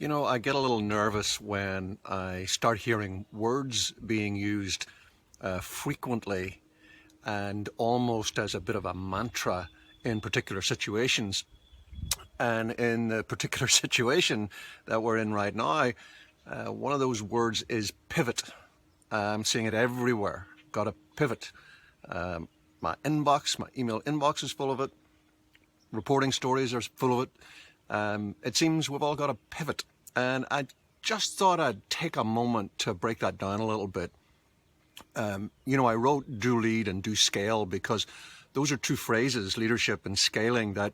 You know, I get a little nervous when I start hearing words being used frequently and almost as a bit of a mantra in particular situations. And in the particular situation that we're in right now, one of those words is pivot. I'm seeing it everywhere. Got to pivot. My email inbox is full of it. Reporting stories are full of it. It seems we've all got to pivot. And I just thought I'd take a moment to break that down a little bit. I wrote do lead and do scale because those are two phrases, leadership and scaling, that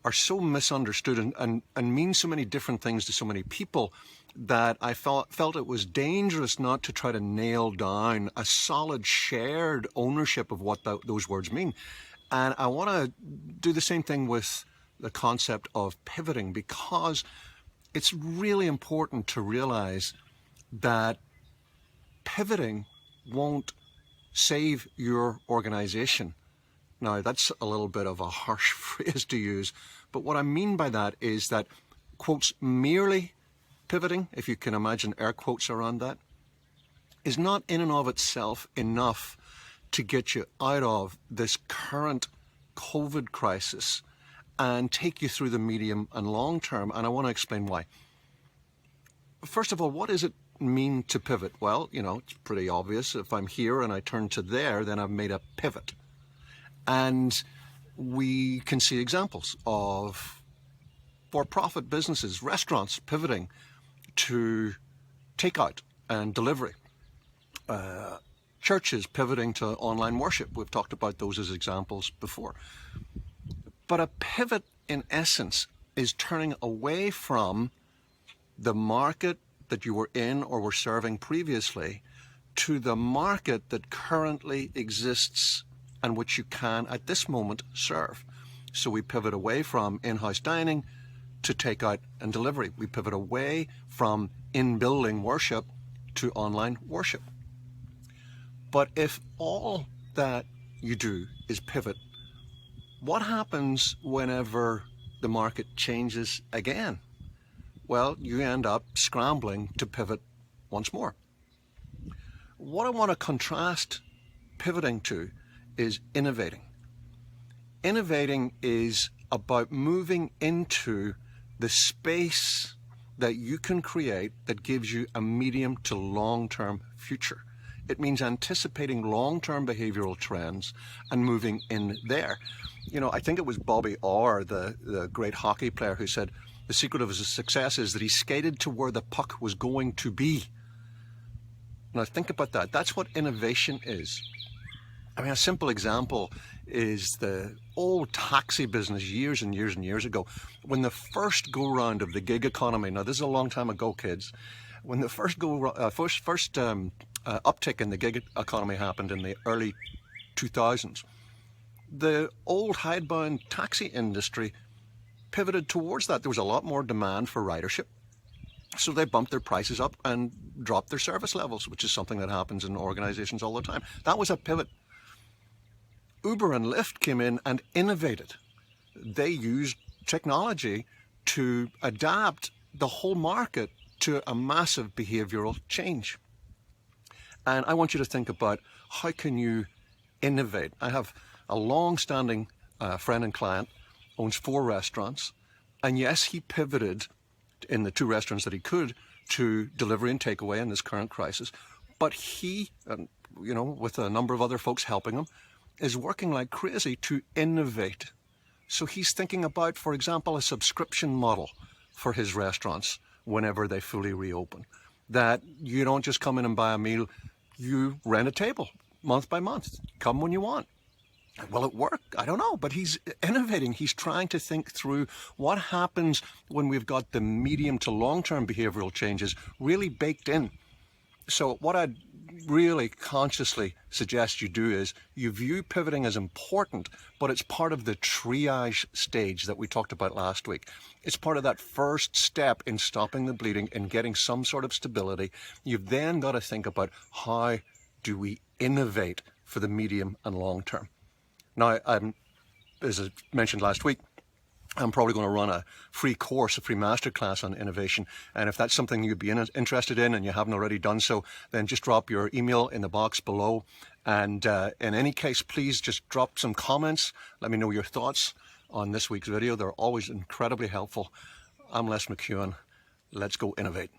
are so misunderstood and mean so many different things to so many people that I felt it was dangerous not to try to nail down a solid shared ownership of what those words mean. And I want to do the same thing with the concept of pivoting, because it's really important to realize that pivoting won't save your organization. Now, that's a little bit of a harsh phrase to use, but what I mean by that is that, quotes, merely pivoting, if you can imagine air quotes around that, is not in and of itself enough to get you out of this current COVID crisis and take you through the medium and long term. And I want to explain why. First of all, what does it mean to pivot? Well, it's pretty obvious. If I'm here and I turn to there, then I've made a pivot. And we can see examples of for-profit businesses, restaurants pivoting to takeout and delivery. Churches pivoting to online worship. We've talked about those as examples before. But a pivot, in essence, is turning away from the market that you were in or were serving previously to the market that currently exists and which you can, at this moment, serve. So we pivot away from in-house dining to takeout and delivery. We pivot away from in-building worship to online worship. But if all that you do is pivot, what happens whenever the market changes again? Well, you end up scrambling to pivot once more. What I want to contrast pivoting to is innovating. Innovating is about moving into the space that you can create that gives you a medium to long-term future. It means anticipating long-term behavioral trends and moving in there. I think it was Bobby Orr, the great hockey player, who said the secret of his success is that he skated to where the puck was going to be. Now think about that. That's what innovation is. I mean, a simple example is the old taxi business years and years and years ago. When the first go-round of the gig economy, now this is a long time ago, kids, when the first uptick in the gig economy happened in the early 2000s, the old hidebound taxi industry pivoted towards that. There was a lot more demand for ridership, so they bumped their prices up and dropped their service levels, which is something that happens in organizations all the time. That was a pivot. Uber and Lyft came in and innovated. They used technology to adapt the whole market to a massive behavioral change. And I want you to think about, how can you innovate? I have a long-standing friend and client, owns 4 restaurants, and yes, he pivoted in the 2 restaurants that he could to delivery and takeaway in this current crisis. But he, with a number of other folks helping him, is working like crazy to innovate. So he's thinking about, for example, a subscription model for his restaurants whenever they fully reopen. That you don't just come in and buy a meal, you rent a table month by month. Come when you want. Will it work? I don't know, but he's innovating. He's trying to think through what happens when we've got the medium to long-term behavioral changes really baked in. So what I'd really consciously suggest you do is you view pivoting as important, but it's part of the triage stage that we talked about last week. It's part of that first step in stopping the bleeding and getting some sort of stability. You've then got to think about, how do we innovate for the medium and long term? Now, as I mentioned last week, I'm probably going to run a free course, a free masterclass on innovation. And if that's something you'd be interested in and you haven't already done so, then just drop your email in the box below. And in any case, please just drop some comments. Let me know your thoughts on this week's video. They're always incredibly helpful. I'm Les McKeown. Let's go innovate.